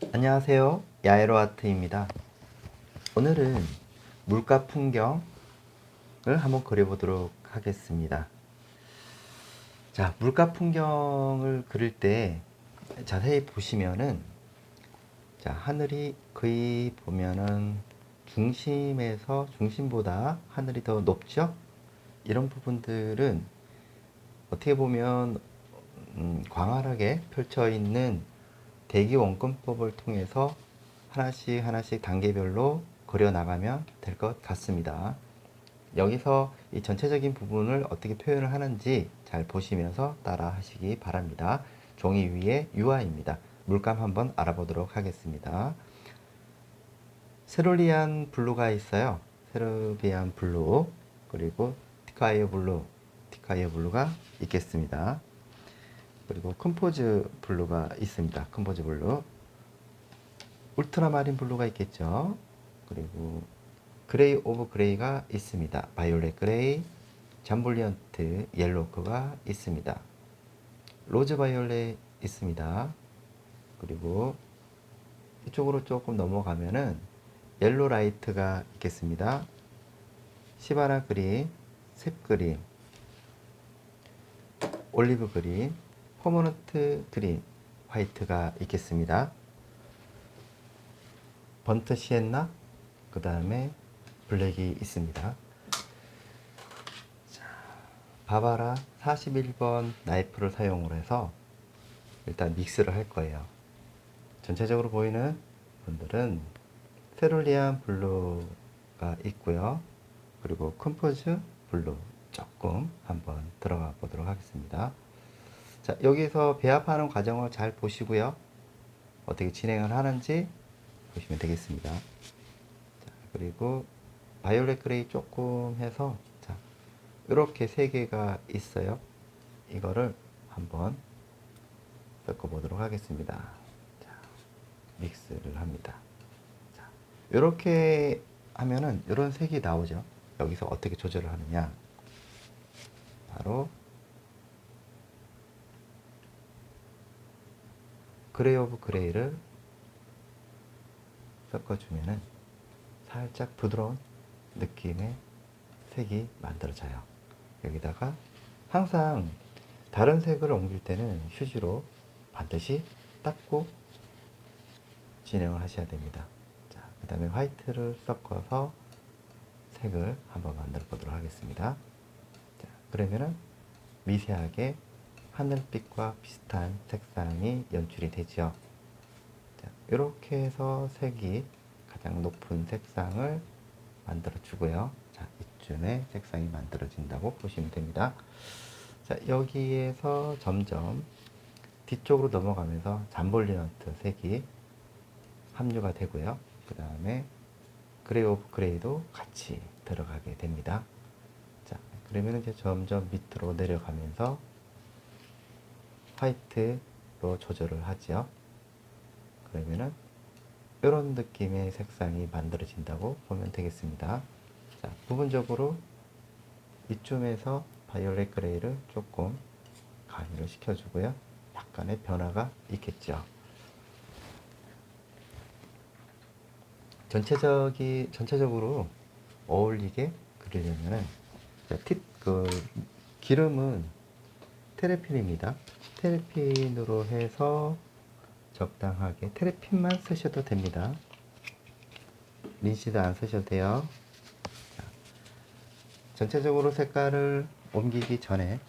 안녕하세요. 야에로 아트입니다. 오늘은 물가 풍경을 한번 그려보도록 하겠습니다. 자, 물가 풍경을 그릴 때 자세히 보시면은 자, 하늘이 거의 보면은 중심보다 하늘이 더 높죠? 이런 부분들은 어떻게 보면 광활하게 펼쳐 있는 대기 원근법을 통해서 하나씩 하나씩 단계별로 그려 나가면 될 것 같습니다. 여기서 이 전체적인 부분을 어떻게 표현을 하는지 잘 보시면서 따라 하시기 바랍니다. 종이 위에 유화입니다. 물감 한번 알아보도록 하겠습니다. 세룰리안 블루가 있어요. 세르비안 블루, 그리고 티카이어 블루가 있겠습니다. 그리고 컴포즈 블루가 있습니다. 컴포즈 블루, 울트라마린 블루가 있겠죠. 그리고 그레이 오브 그레이가 있습니다. 바이올렛 그레이, 잠볼리언트 옐로우가 있습니다. 로즈 바이올렛 있습니다. 그리고 이쪽으로 조금 넘어가면은 옐로 라이트가 있겠습니다. 시바나 그린, 셉 그린, 올리브 그린, 퍼머넌트 그린, 화이트가 있겠습니다. 번트 시엔나, 그 다음에 블랙이 있습니다. 바바라 41번 나이프를 사용을 해서 일단 믹스를 할 거예요. 전체적으로 보이는 분들은 세룰리안 블루가 있고요. 그리고 컴포즈 블루 조금 한번 들어가 보도록 하겠습니다. 자, 여기서 배합하는 과정을 잘 보시고요. 어떻게 진행을 하는지 보시면 되겠습니다. 자, 그리고 바이올렛 그레이 조금 해서 자, 이렇게 세 개가 있어요. 이거를 한번 섞어 보도록 하겠습니다. 자, 믹스를 합니다. 자, 이렇게 하면은 이런 색이 나오죠. 여기서 어떻게 조절을 하느냐? 바로 그레이 오브 그레이를 섞어주면은 살짝 부드러운 느낌의 색이 만들어져요. 여기다가 항상 다른 색을 옮길 때는 휴지로 반드시 닦고 진행을 하셔야 됩니다. 자, 그 다음에 화이트를 섞어서 색을 한번 만들어 보도록 하겠습니다. 자, 그러면은 미세하게 하늘빛과 비슷한 색상이 연출이 되죠. 자, 이렇게 해서 색이 가장 높은 색상을 만들어 주고요. 자, 이쯤에 색상이 만들어진다고 보시면 됩니다. 자, 여기에서 점점 뒤쪽으로 넘어가면서 잠볼리넌트 색이 함유가 되고요. 그 다음에 그레이 오브 그레이도 같이 들어가게 됩니다. 자, 그러면 이제 점점 밑으로 내려가면서 화이트로 조절을 하죠. 그러면은 이런 느낌의 색상이 만들어진다고 보면 되겠습니다. 자, 부분적으로 이쯤에서 바이올렛 그레이를 조금 가미를 시켜주고요. 약간의 변화가 있겠죠. 전체적으로 어울리게 그리려면은 기름은 테레핀입니다. 테레핀으로 해서 적당하게 테레핀만 쓰셔도 됩니다. 린시드 안 쓰셔도 돼요. 자, 전체적으로 색깔을 옮기기 전에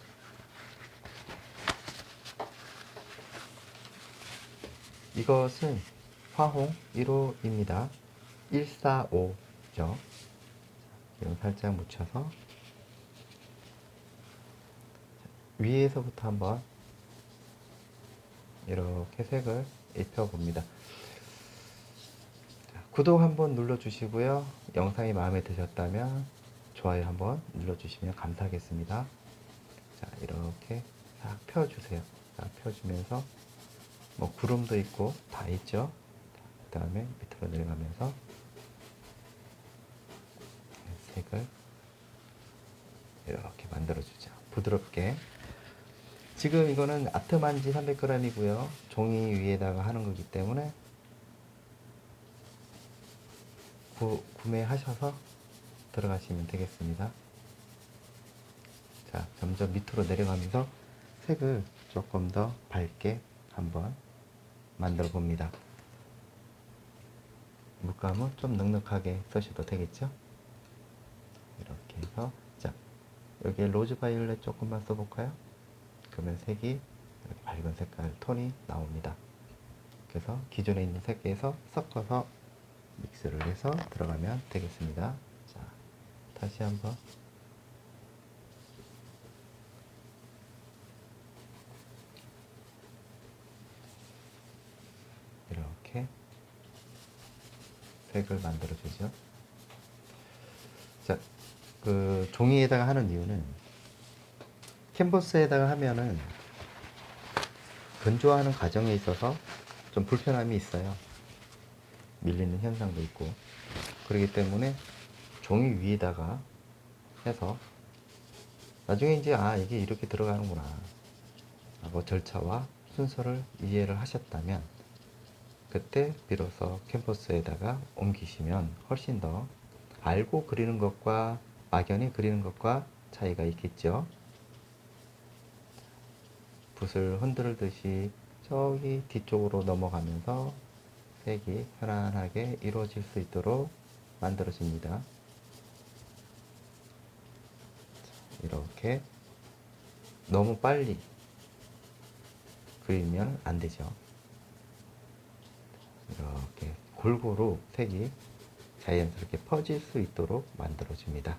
이것은 화홍 1호입니다. 145죠. 기름 살짝 묻혀서 위에서부터 한번 이렇게 색을 입혀봅니다. 구독 한번 눌러주시고요. 영상이 마음에 드셨다면 좋아요 한번 눌러주시면 감사하겠습니다. 자, 이렇게 싹 펴주세요. 싹 펴주면서 뭐 구름도 있고 다 있죠. 그 다음에 밑으로 내려가면서 색을 이렇게 만들어주죠. 부드럽게. 지금 이거는 아트만지 300g이고요. 종이 위에다가 하는 거기 때문에 구매하셔서 들어가시면 되겠습니다. 자, 점점 밑으로 내려가면서 색을 조금 더 밝게 한번 만들어 봅니다. 물감은 좀 넉넉하게 쓰셔도 되겠죠? 이렇게 해서, 자, 여기에 로즈 바이올렛 조금만 써볼까요? 그러면 색이 이렇게 밝은 색깔 톤이 나옵니다. 그래서 기존에 있는 색에서 섞어서 믹스를 해서 들어가면 되겠습니다. 자, 다시 한번 이렇게 색을 만들어 주죠. 자, 그 종이에다가 하는 이유는 캔버스에다가 하면은 건조하는 과정에 있어서 좀 불편함이 있어요. 밀리는 현상도 있고. 그렇기 때문에 종이 위에다가 해서 나중에 이제 이게 이렇게 들어가는구나 하고 절차와 순서를 이해를 하셨다면 그때 비로소 캔버스에다가 옮기시면 훨씬 더 알고 그리는 것과 막연히 그리는 것과 차이가 있겠죠. 붓을 흔들듯이 저기 뒤쪽으로 넘어가면서 색이 편안하게 이루어질 수 있도록 만들어집니다. 이렇게 너무 빨리 그리면 안 되죠. 이렇게 골고루 색이 자연스럽게 퍼질 수 있도록 만들어줍니다.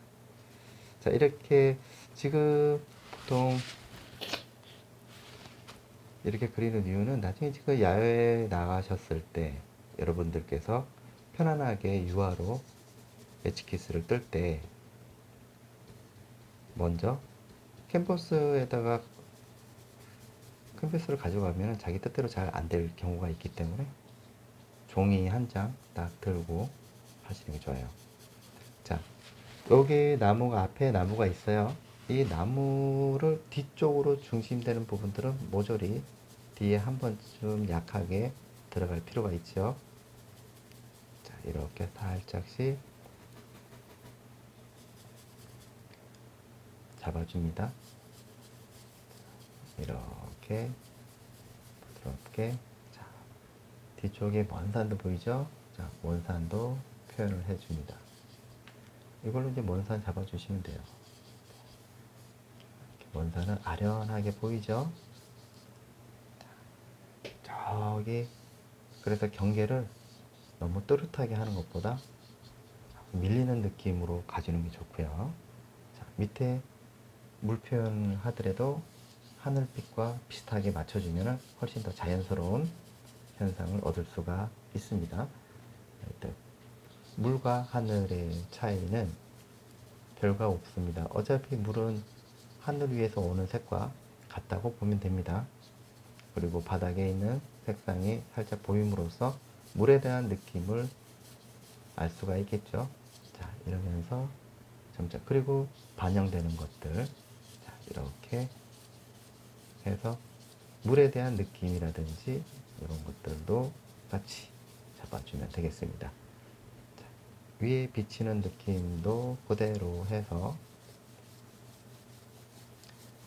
자, 이렇게 지금 보통 이렇게 그리는 이유는 나중에 지금 야외에 나가셨을 때 여러분들께서 편안하게 유화로 에치키스를 뜰 때 먼저 캔버스에다가 캔버스를 가져가면 자기 뜻대로 잘 안 될 경우가 있기 때문에 종이 한 장 딱 들고 하시는 게 좋아요. 자, 여기 나무가 앞에 나무가 있어요. 이 나무를 뒤쪽으로 중심되는 부분들은 모조리 뒤에 한 번쯤 약하게 들어갈 필요가 있죠. 자, 이렇게 살짝씩 잡아줍니다. 이렇게 부드럽게. 자, 뒤쪽에 먼 산도 보이죠? 자, 먼 산도 표현을 해줍니다. 이걸로 이제 먼 산 잡아주시면 돼요. 먼 산은 아련하게 보이죠? 저기, 그래서 경계를 너무 또렷하게 하는 것보다 밀리는 느낌으로 가주는 게 좋고요. 자, 밑에 물 표현을 하더라도 하늘빛과 비슷하게 맞춰주면 훨씬 더 자연스러운 현상을 얻을 수가 있습니다. 물과 하늘의 차이는 별거 없습니다. 어차피 물은 하늘 위에서 오는 색과 같다고 보면 됩니다. 그리고 바닥에 있는 색상이 살짝 보임으로써 물에 대한 느낌을 알 수가 있겠죠. 자, 이러면서 점점, 그리고 반영되는 것들, 자, 이렇게 해서 물에 대한 느낌이라든지 이런 것들도 같이 잡아주면 되겠습니다. 자, 위에 비치는 느낌도 그대로 해서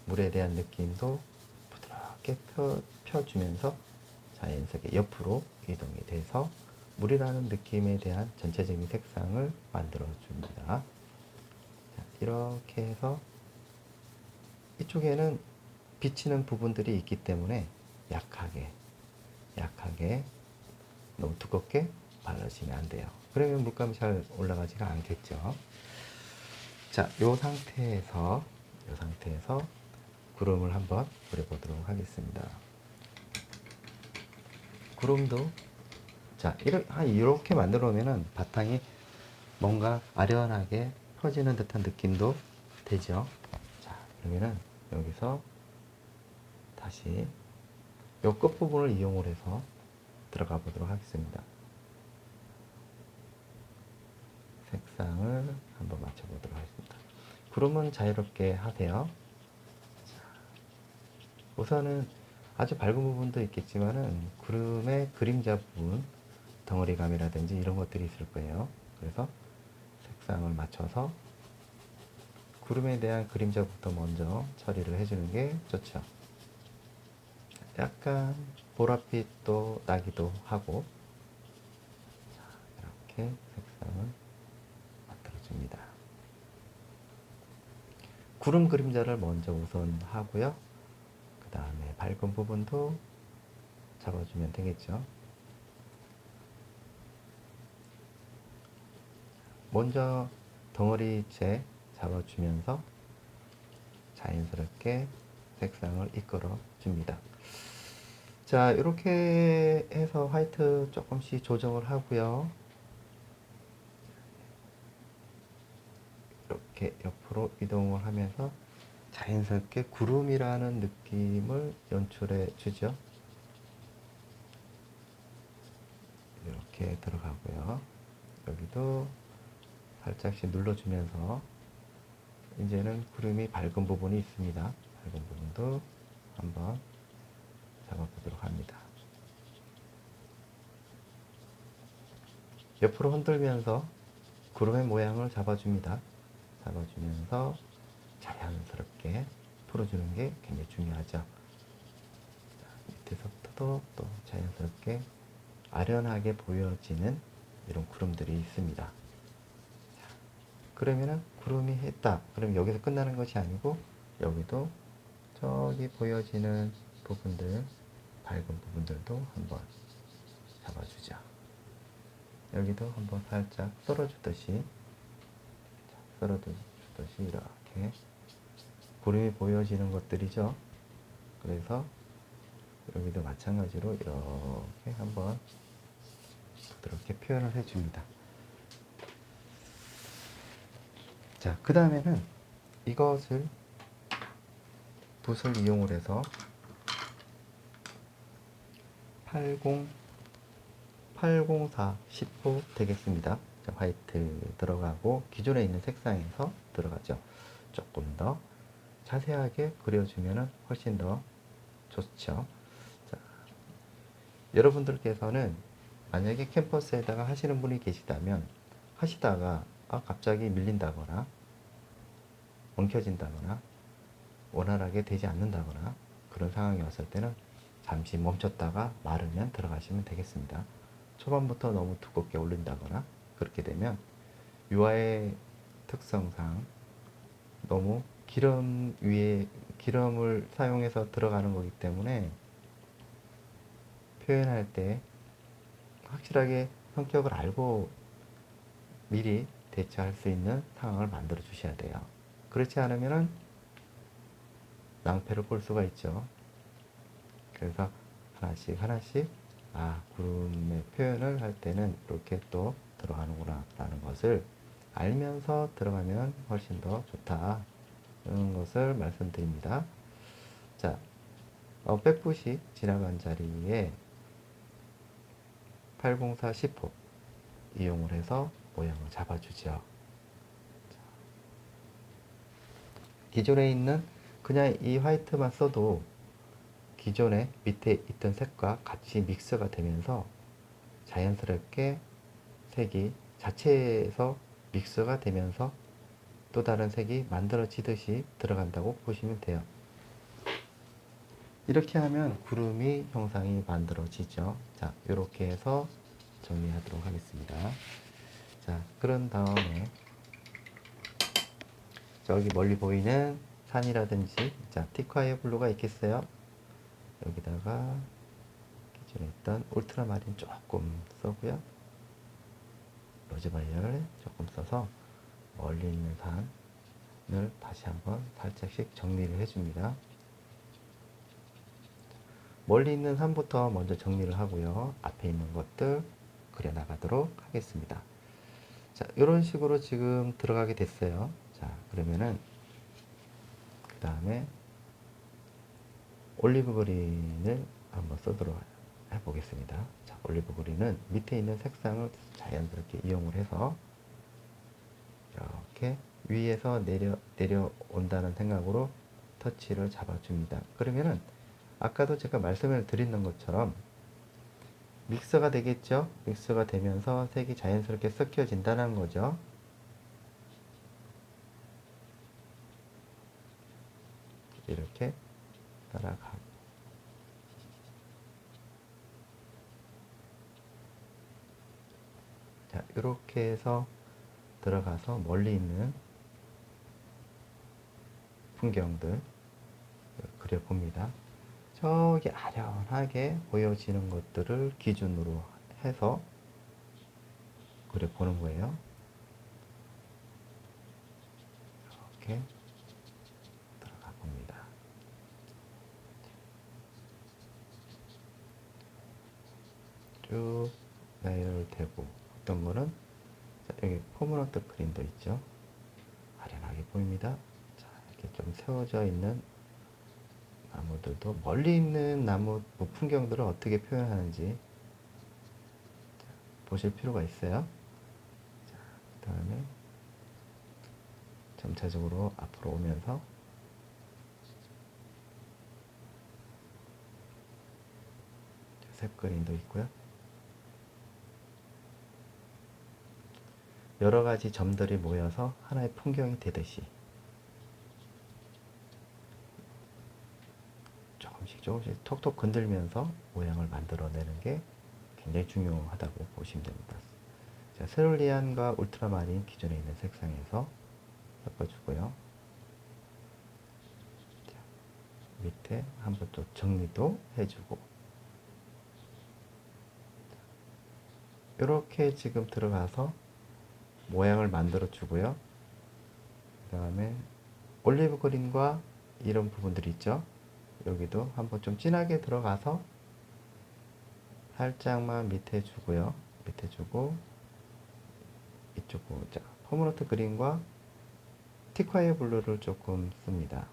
물에 대한 느낌도 부드럽게 펴주면서 자연스럽게 옆으로 이동이 돼서 물이라는 느낌에 대한 전체적인 색상을 만들어 줍니다. 자, 이렇게 해서 이쪽에는 비치는 부분들이 있기 때문에 약하게 너무 두껍게 발라주시면 안 돼요. 그러면 물감이 잘 올라가지가 않겠죠. 자, 요 상태에서 구름을 한번 그려보도록 하겠습니다. 구름도 자, 이렇게 만들어 놓으면은 바탕이 뭔가 아련하게 펴지는 듯한 느낌도 되죠. 자, 그러면은 여기서 다시 요 끝부분을 이용을 해서 들어가 보도록 하겠습니다. 색상을 한번 맞춰 보도록 하겠습니다. 구름은 자유롭게 하세요. 자, 우선은 아주 밝은 부분도 있겠지만은 구름의 그림자 부분, 덩어리감이라든지 이런 것들이 있을 거예요. 그래서 색상을 맞춰서 구름에 대한 그림자부터 먼저 처리를 해주는 게 좋죠. 약간 보랏빛도 나기도 하고, 이렇게 색상을 만들어줍니다. 구름 그림자를 먼저 우선 하고요. 그 다음에 밝은 부분도 잡아주면 되겠죠. 먼저 덩어리째 잡아주면서 자연스럽게 색상을 이끌어 줍니다. 자, 이렇게 해서 화이트 조금씩 조정을 하고요. 이렇게 옆으로 이동을 하면서 자연스럽게 구름이라는 느낌을 연출해 주죠. 이렇게 들어가고요. 여기도 살짝씩 눌러주면서 이제는 구름이 밝은 부분이 있습니다. 밝은 부분도 한번 잡아보도록 합니다. 옆으로 흔들면서 구름의 모양을 잡아줍니다. 잡아주면서 자연스럽게 풀어주는 게 굉장히 중요하죠. 밑에서부터도 또 자연스럽게 아련하게 보여지는 이런 구름들이 있습니다. 그러면은 구름이 했다. 그럼 여기서 끝나는 것이 아니고 여기도 저기 보여지는 부분들, 밝은 부분들도 한번 잡아주죠. 여기도 한번 살짝 썰어주듯이 이렇게 구름이 보여지는 것들이죠. 그래서 여기도 마찬가지로 이렇게 한번 부드럽게 표현을 해줍니다. 자, 그 다음에는 이것을 붓을 이용을 해서 804 10호 되겠습니다. 자, 화이트 들어가고 기존에 있는 색상에서 들어가죠. 조금 더 자세하게 그려주면 훨씬 더 좋죠. 자, 여러분들께서는 만약에 캔버스에다가 하시는 분이 계시다면 하시다가 갑자기 밀린다거나 엉켜진다거나 원활하게 되지 않는다거나 그런 상황이 왔을 때는 잠시 멈췄다가 마르면 들어가시면 되겠습니다. 초반부터 너무 두껍게 올린다거나 그렇게 되면 유화의 특성상 너무 기름 위에 기름을 사용해서 들어가는 거기 때문에 표현할 때 확실하게 성격을 알고 미리 대처할 수 있는 상황을 만들어 주셔야 돼요. 그렇지 않으면 낭패를 볼 수가 있죠. 그래서 하나씩 구름의 표현을 할 때는 이렇게 또 들어가는구나 라는 것을 알면서 들어가면 훨씬 더 좋다 이런 것을 말씀드립니다. 자, 백붓이 지나간 자리에 804 10호 이용을 해서 모양을 잡아주죠. 기존에 있는 그냥 이 화이트만 써도 기존에 밑에 있던 색과 같이 믹스가 되면서 자연스럽게 색이 자체에서 믹스가 되면서 또 다른 색이 만들어지듯이 들어간다고 보시면 돼요. 이렇게 하면 구름이 형상이 만들어지죠. 자, 이렇게 해서 정리하도록 하겠습니다. 자, 그런 다음에 저기 멀리 보이는 산이라든지, 자, 티콰이어 블루가 있겠어요? 여기다가 기존에 있던 울트라마린 조금 써고요. 로즈바이올 조금 써서 멀리 있는 산을 다시 한번 살짝씩 정리를 해줍니다. 멀리 있는 산부터 먼저 정리를 하고요. 앞에 있는 것들 그려나가도록 하겠습니다. 자, 이런 식으로 지금 들어가게 됐어요. 자, 그러면은 그 다음에 올리브 그린을 한번 쓰도록 해보겠습니다. 자, 올리브 그린은 밑에 있는 색상을 자연스럽게 이용을 해서 이렇게 위에서 내려온다는 생각으로 터치를 잡아줍니다. 그러면은 아까도 제가 말씀을 드리는 것처럼 믹서가 되겠죠. 믹서가 되면서 색이 자연스럽게 섞여진다는 거죠. 이렇게 따라가고, 자, 이렇게 해서 들어가서 멀리 있는 풍경들 그려봅니다. 저기 아련하게 보여지는 것들을 기준으로 해서 그려보는 거예요. 이렇게 들어가 봅니다. 쭉 나열을 대고, 어떤 거는 자, 여기 포문어트 그림도 있죠. 아련하게 보입니다. 자, 이렇게 좀 세워져 있는 나무들도, 멀리 있는 나무 풍경들을 어떻게 표현하는지 보실 필요가 있어요. 그 다음에 점차적으로 앞으로 오면서 색 그림도 있고요. 여러 가지 점들이 모여서 하나의 풍경이 되듯이 조금씩 톡톡 건들면서 모양을 만들어내는 게 굉장히 중요하다고 보시면 됩니다. 자, 세룰리안과 울트라마린 기존에 있는 색상에서 섞어주고요. 자, 밑에 한번 또 정리도 해주고, 이렇게 지금 들어가서 모양을 만들어 주고요. 그 다음에 올리브 그린과 이런 부분들이 있죠. 여기도 한번 좀 진하게 들어가서 살짝만 밑에 주고요. 밑에 주고, 이쪽 보자. 퍼머넌트 그린과 티콰이어 블루를 조금 씁니다.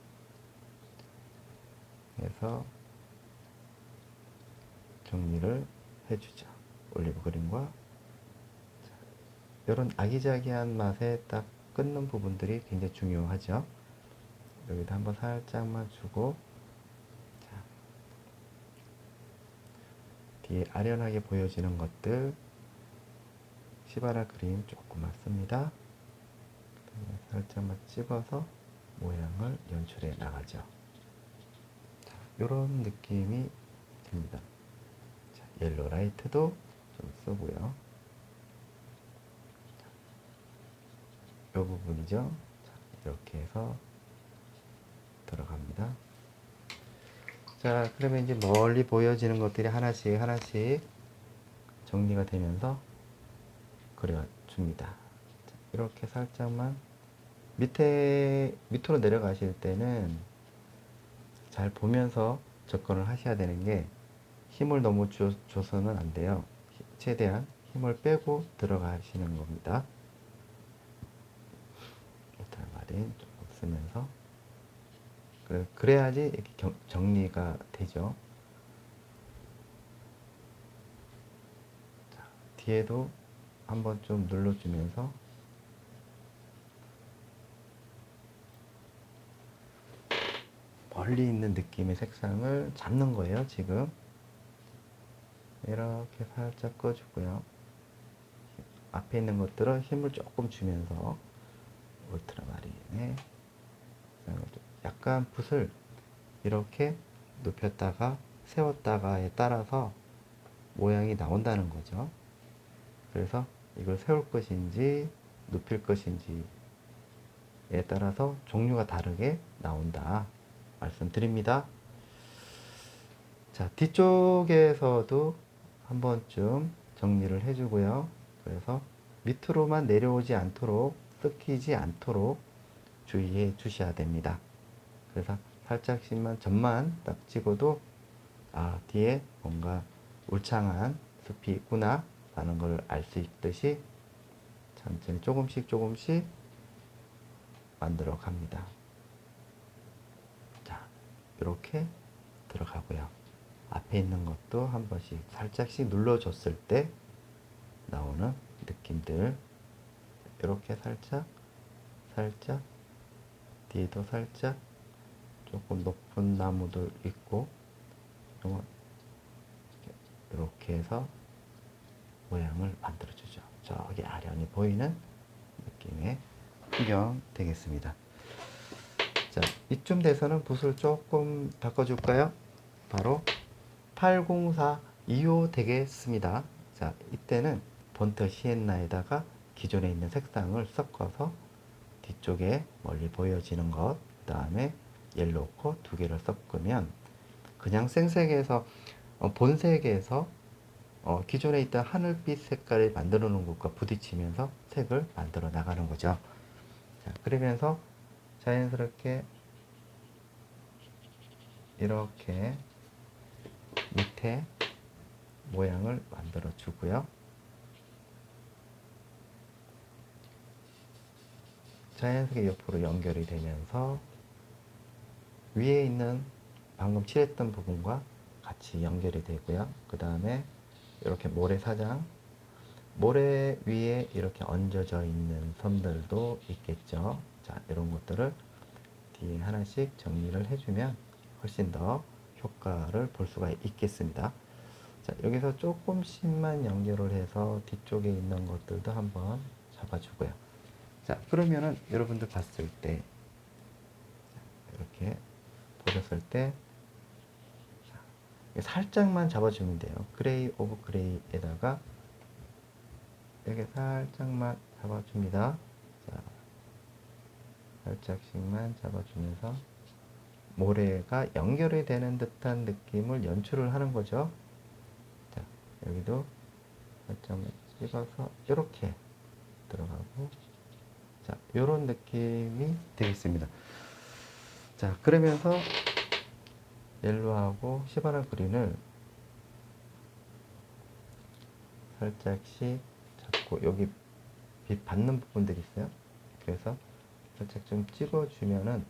그래서 정리를 해주죠. 올리브 그린과 이런 아기자기한 맛에 딱 끊는 부분들이 굉장히 중요하죠. 여기도 한번 살짝만 주고, 자, 뒤에 아련하게 보여지는 것들 시바라 그린 조금만 씁니다. 살짝만 찍어서 모양을 연출해 나가죠. 자, 이런 느낌이 듭니다. 자, 옐로 라이트도 좀 쓰고요. 이 부분이죠. 자, 이렇게 해서 들어갑니다. 자, 그러면 이제 멀리 보여지는 것들이 하나씩 정리가 되면서 그려줍니다. 자, 이렇게 살짝만 밑으로 내려가실 때는 잘 보면서 접근을 하셔야 되는 게, 힘을 너무 줘서는 안 돼요. 최대한 힘을 빼고 들어가시는 겁니다. 울트라마린 조금 쓰면서 그래야지 이렇게 정리가 되죠. 자, 뒤에도 한번 좀 눌러주면서 멀리 있는 느낌의 색상을 잡는 거예요. 지금 이렇게 살짝 꺼주고요. 앞에 있는 것들은 힘을 조금 주면서 울트라마린에 약간 붓을 이렇게 눕혔다가 세웠다가에 따라서 모양이 나온다는 거죠. 그래서 이걸 세울 것인지 눕힐 것인지에 따라서 종류가 다르게 나온다 말씀드립니다. 자, 뒤쪽에서도 한 번쯤 정리를 해주고요. 그래서 밑으로만 내려오지 않도록, 뜯기지 않도록 주의해 주셔야 됩니다. 그래서 살짝씩만 점만 딱 찍어도, 아, 뒤에 뭔가 울창한 숲이 있구나 라는 걸 알 수 있듯이 천천히 조금씩 만들어 갑니다. 자, 이렇게 들어가고요. 앞에 있는 것도 한 번씩 살짝씩 눌러줬을 때 나오는 느낌들, 이렇게 살짝 뒤에도 살짝 조금 높은 나무들 있고, 이렇게 해서 모양을 만들어주죠. 저기 아련히 보이는 느낌의 풍경 되겠습니다. 자, 이쯤 돼서는 붓을 조금 바꿔줄까요? 바로 804 2호 되겠습니다. 자, 이때는 본트 시엔나에다가 기존에 있는 색상을 섞어서 뒤쪽에 멀리 보여지는 것, 그 다음에 옐로우코 두 개를 섞으면 그냥 생색에서 본색에서 기존에 있던 하늘빛 색깔을 만들어 놓은 것과 부딪히면서 색을 만들어 나가는 거죠. 자, 그러면서 자연스럽게 이렇게 밑에 모양을 만들어 주고요. 자연스럽게 옆으로 연결이 되면서 위에 있는 방금 칠했던 부분과 같이 연결이 되고요. 그 다음에 이렇게 모래사장, 모래 위에 이렇게 얹어져 있는 선들도 있겠죠. 자, 이런 것들을 뒤에 하나씩 정리를 해주면 훨씬 더 효과를 볼 수가 있겠습니다. 자, 여기서 조금씩만 연결을 해서 뒤쪽에 있는 것들도 한번 잡아주고요. 자, 그러면은 여러분들 봤을 때 이렇게 보셨을 때 살짝만 잡아주면 돼요. 그레이 오브 그레이에다가 이렇게 살짝만 잡아줍니다. 자, 살짝씩만 잡아주면서 모래가 연결이 되는 듯한 느낌을 연출을 하는 거죠. 자, 여기도 살짝만 찍어서 이렇게 들어가고, 자, 요런 느낌이 되겠습니다. 자, 그러면서 옐로우하고 시바나 그린을 살짝씩 잡고, 여기 빛 받는 부분들이 있어요. 그래서 살짝 좀 찍어주면은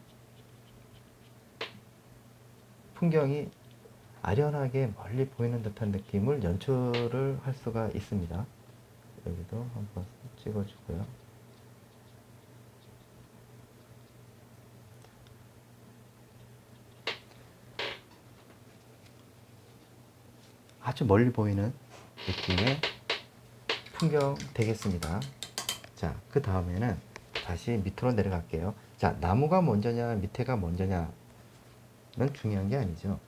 풍경이 아련하게 멀리 보이는 듯한 느낌을 연출을 할 수가 있습니다. 여기도 한번 찍어주고요. 아주 멀리 보이는 느낌의 풍경 되겠습니다. 자, 그 다음에는 다시 밑으로 내려갈게요. 자, 나무가 먼저냐 밑에가 먼저냐는 중요한 게 아니죠.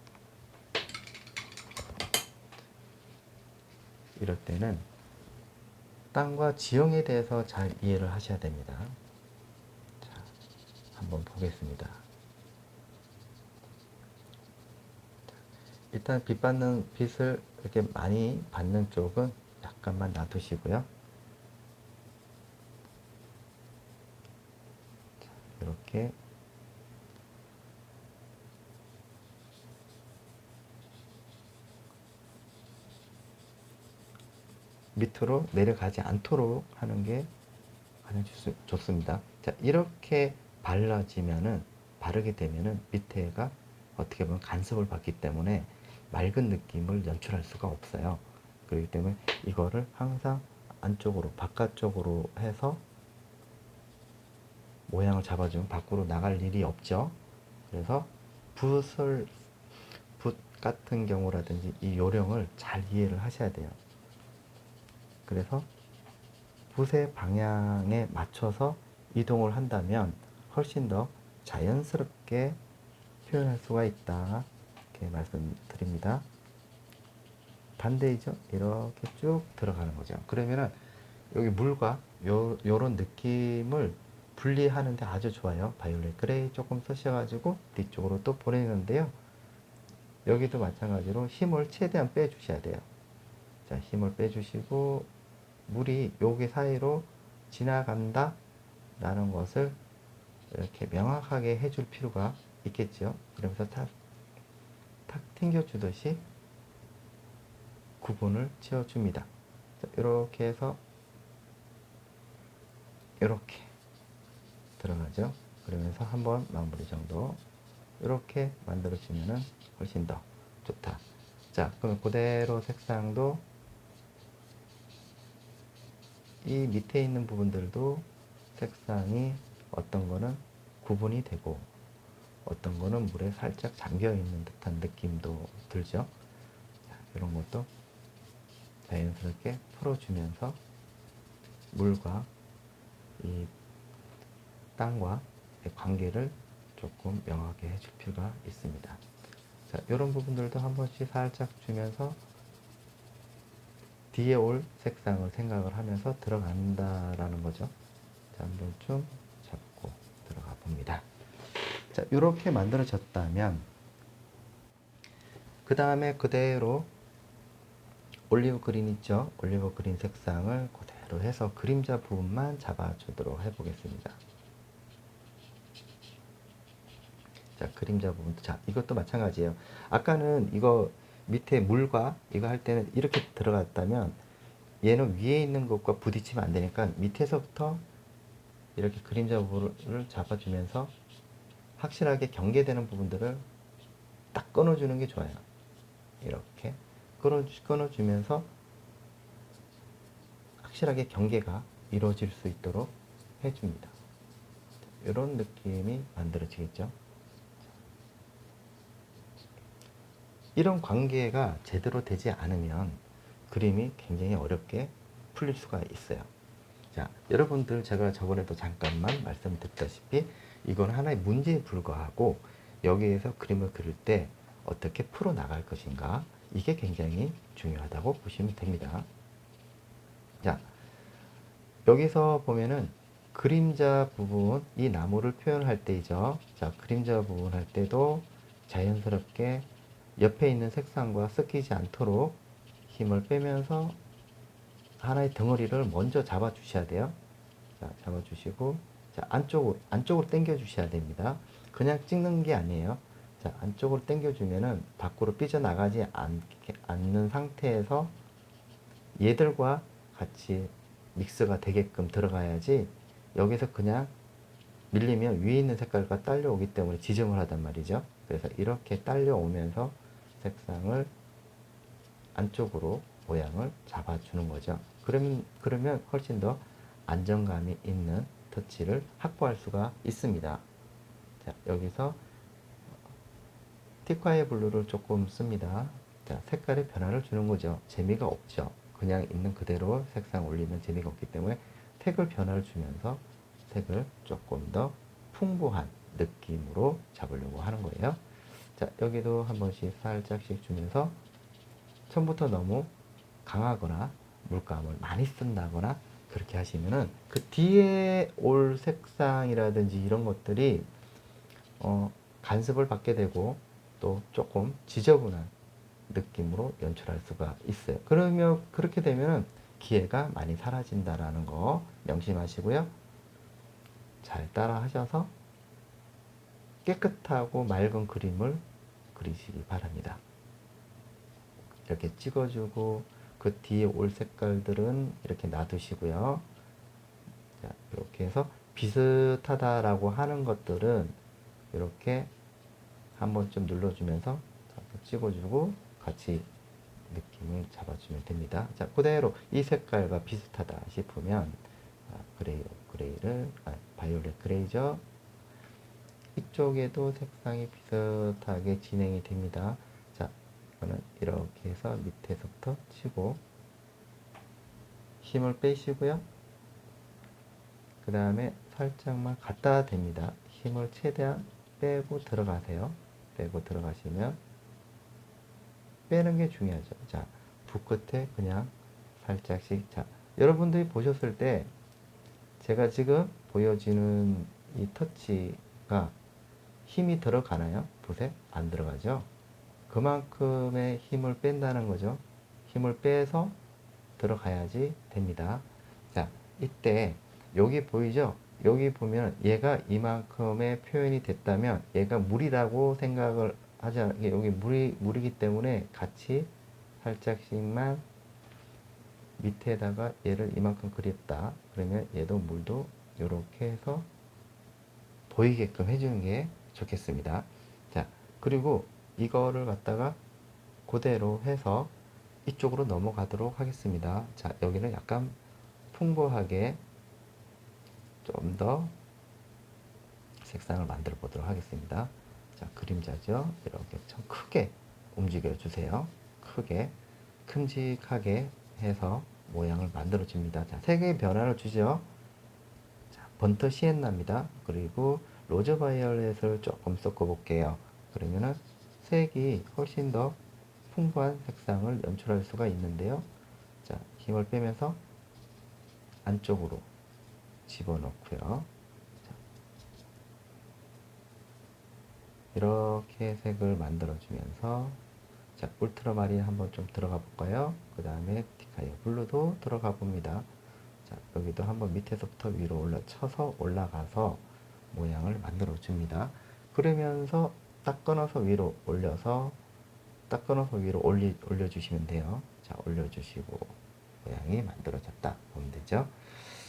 이럴 때는 땅과 지형에 대해서 잘 이해를 하셔야 됩니다. 자, 한번 보겠습니다. 일단 빛을 이렇게 많이 받는 쪽은 약간만 놔두시고요. 자, 이렇게 밑으로 내려가지 않도록 하는 게 가장 좋습니다. 자, 이렇게 바르게 되면은 밑에가 어떻게 보면 간섭을 받기 때문에 맑은 느낌을 연출할 수가 없어요. 그렇기 때문에 이거를 항상 안쪽으로, 바깥쪽으로 해서 모양을 잡아주면 밖으로 나갈 일이 없죠. 그래서 붓 같은 경우라든지 이 요령을 잘 이해를 하셔야 돼요. 그래서 붓의 방향에 맞춰서 이동을 한다면 훨씬 더 자연스럽게 표현할 수가 있다, 이렇게 말씀드립니다. 반대이죠. 이렇게 쭉 들어가는 거죠. 그러면은 여기 물과 요런 느낌을 분리하는데 아주 좋아요. 바이올렛 그레이 조금 쓰셔가지고 뒤쪽으로 또 보내는데요. 여기도 마찬가지로 힘을 최대한 빼주셔야 돼요. 자, 힘을 빼주시고 물이 여기 사이로 지나간다 라는 것을 이렇게 명확하게 해줄 필요가 있겠죠. 그러면서 탁 튕겨주듯이 구분을 채워줍니다. 자, 이렇게 해서 이렇게 들어가죠. 그러면서 한번 마무리 정도 이렇게 만들어주면 훨씬 더 좋다. 자, 그럼 그대로 색상도 이 밑에 있는 부분들도 색상이 어떤 거는 구분이 되고 어떤 거는 물에 살짝 잠겨 있는 듯한 느낌도 들죠. 자, 이런 것도 자연스럽게 풀어주면서 물과 이 땅과의 관계를 조금 명확하게 해줄 필요가 있습니다. 자, 이런 부분들도 한 번씩 살짝 주면서 뒤에 올 색상을 생각을 하면서 들어간다라는 거죠. 자, 한번 좀 잡고 들어가 봅니다. 자, 이렇게 만들어졌다면 그 다음에 그대로 올리브 그린 있죠? 올리브 그린 색상을 그대로 해서 그림자 부분만 잡아주도록 해보겠습니다. 자, 그림자 부분도, 자, 이것도 마찬가지예요. 아까는 이거 밑에 물과 이거 할 때는 이렇게 들어갔다면 얘는 위에 있는 것과 부딪히면 안 되니까 밑에서부터 이렇게 그림자 부분을 잡아주면서 확실하게 경계되는 부분들을 딱 끊어주는 게 좋아요. 이렇게 끊어주면서 확실하게 경계가 이루어질 수 있도록 해줍니다. 이런 느낌이 만들어지겠죠. 이런 관계가 제대로 되지 않으면 그림이 굉장히 어렵게 풀릴 수가 있어요. 자, 여러분들 제가 저번에도 잠깐만 말씀드렸다시피 이건 하나의 문제에 불과하고 여기에서 그림을 그릴 때 어떻게 풀어나갈 것인가, 이게 굉장히 중요하다고 보시면 됩니다. 자, 여기서 보면은 그림자 부분, 이 나무를 표현할 때이죠. 자, 그림자 부분 할 때도 자연스럽게 옆에 있는 색상과 섞이지 않도록 힘을 빼면서 하나의 덩어리를 먼저 잡아 주셔야 돼요. 자, 잡아 주시고, 자, 안쪽으로 당겨 주셔야 됩니다. 그냥 찍는 게 아니에요. 자, 안쪽으로 당겨 주면은 밖으로 삐져나가지 않는 상태에서 얘들과 같이 믹스가 되게끔 들어가야지, 여기서 그냥 밀리면 위에 있는 색깔과 딸려오기 때문에 지정을 하단 말이죠. 그래서 이렇게 딸려오면서 색상을 안쪽으로 모양을 잡아주는 거죠. 그러면 훨씬 더 안정감이 있는 터치를 확보할 수가 있습니다. 자, 여기서 티콰이어 블루를 조금 씁니다. 자, 색깔의 변화를 주는 거죠. 재미가 없죠. 그냥 있는 그대로 색상 올리면 재미가 없기 때문에 색을 변화를 주면서 색을 조금 더 풍부한 느낌으로 잡으려고 하는 거예요. 자, 여기도 한 번씩 살짝씩 주면서 처음부터 너무 강하거나 물감을 많이 쓴다거나 그렇게 하시면은 그 뒤에 올 색상이라든지 이런 것들이 간섭을 받게 되고 또 조금 지저분한 느낌으로 연출할 수가 있어요. 그러면 그렇게 되면은 기회가 많이 사라진다라는 거 명심하시고요. 잘 따라 하셔서 깨끗하고 맑은 그림을 그리시기 바랍니다. 이렇게 찍어주고 그 뒤에 올 색깔들은 이렇게 놔두시고요. 자, 이렇게 해서 비슷하다라고 하는 것들은 이렇게 한번 좀 눌러주면서 찍어주고 같이 느낌을 잡아주면 됩니다. 자, 그대로 이 색깔과 비슷하다 싶으면 바이올렛 그레이죠. 이쪽에도 색상이 비슷하게 진행이 됩니다. 자, 이거는 이렇게 해서 밑에서부터 치고 힘을 빼시고요. 그 다음에 살짝만 갖다 댑니다. 힘을 최대한 빼고 들어가세요. 빼고 들어가시면 빼는 게 중요하죠. 자, 붓끝에 그냥 살짝씩. 자, 여러분들이 보셨을 때 제가 지금 보여지는 이 터치가 힘이 들어가나요? 붓에? 안 들어가죠? 그만큼의 힘을 뺀다는 거죠. 힘을 빼서 들어가야지 됩니다. 자, 이때 여기 보이죠? 여기 보면 얘가 이만큼의 표현이 됐다면 얘가 물이라고 생각을 하지 않게, 여기 물이기 때문에 같이 살짝씩만 밑에다가 얘를 이만큼 그렸다. 그러면 얘도 물도 이렇게 해서 보이게끔 해주는 게 좋겠습니다. 자, 그리고 이거를 갖다가 그대로 해서 이쪽으로 넘어가도록 하겠습니다. 자, 여기는 약간 풍부하게 좀 더 색상을 만들어 보도록 하겠습니다. 자, 그림자죠. 이렇게 좀 크게 움직여 주세요. 크게, 큼직하게 해서 모양을 만들어 줍니다. 자, 색의 변화를 주죠. 자, 번트 시엔나입니다. 그리고 로즈 바이올렛을 조금 섞어 볼게요. 그러면은 색이 훨씬 더 풍부한 색상을 연출할 수가 있는데요. 자, 힘을 빼면서 안쪽으로 집어넣고요. 자, 이렇게 색을 만들어 주면서, 자, 울트라마린 한번 좀 들어가 볼까요? 그 다음에 티카이어 블루도 들어가 봅니다. 자, 여기도 한번 밑에서부터 위로 쳐서 올라가서 모양을 만들어 줍니다. 그러면서 딱 끊어서 위로 올려서, 딱 끊어서 위로 올려주시면 돼요. 자, 올려주시고 모양이 만들어졌다 보면 되죠.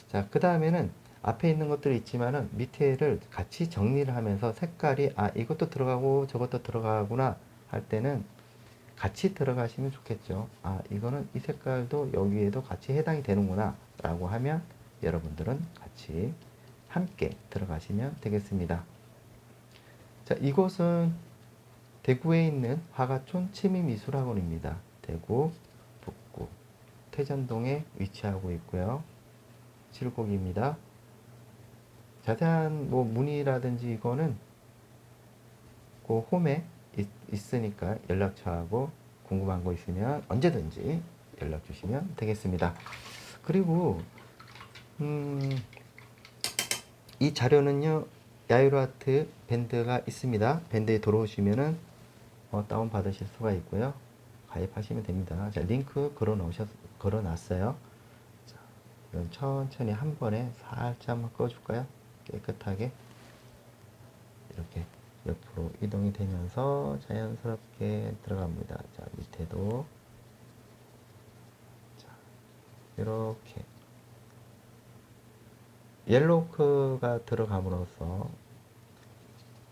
자, 그 다음에는 앞에 있는 것들이 있지만은 밑에를 같이 정리를 하면서 색깔이, 아, 이것도 들어가고 저것도 들어가구나 할 때는 같이 들어가시면 좋겠죠. 아, 이거는 이 색깔도 여기에도 같이 해당이 되는구나 라고 하면 여러분들은 같이 함께 들어가시면 되겠습니다. 자, 이곳은 대구에 있는 화가촌 치미미술학원입니다. 대구 북구 태전동에 위치하고 있고요. 칠곡입니다. 자세한 뭐 문의라든지 이거는 그 홈에 있으니까 연락처하고 궁금한 거 있으면 언제든지 연락 주시면 되겠습니다. 그리고 이 자료는요, 야유로아트 밴드가 있습니다. 밴드에 들어오시면은 다운 받으실 수가 있고요. 가입하시면 됩니다. 자, 링크 걸어놨어요. 자, 이건 천천히 한 번에 살짝 한번 꺼줄까요? 깨끗하게 이렇게 옆으로 이동이 되면서 자연스럽게 들어갑니다. 자, 밑에도 자, 이렇게 옐로우크가 들어감으로써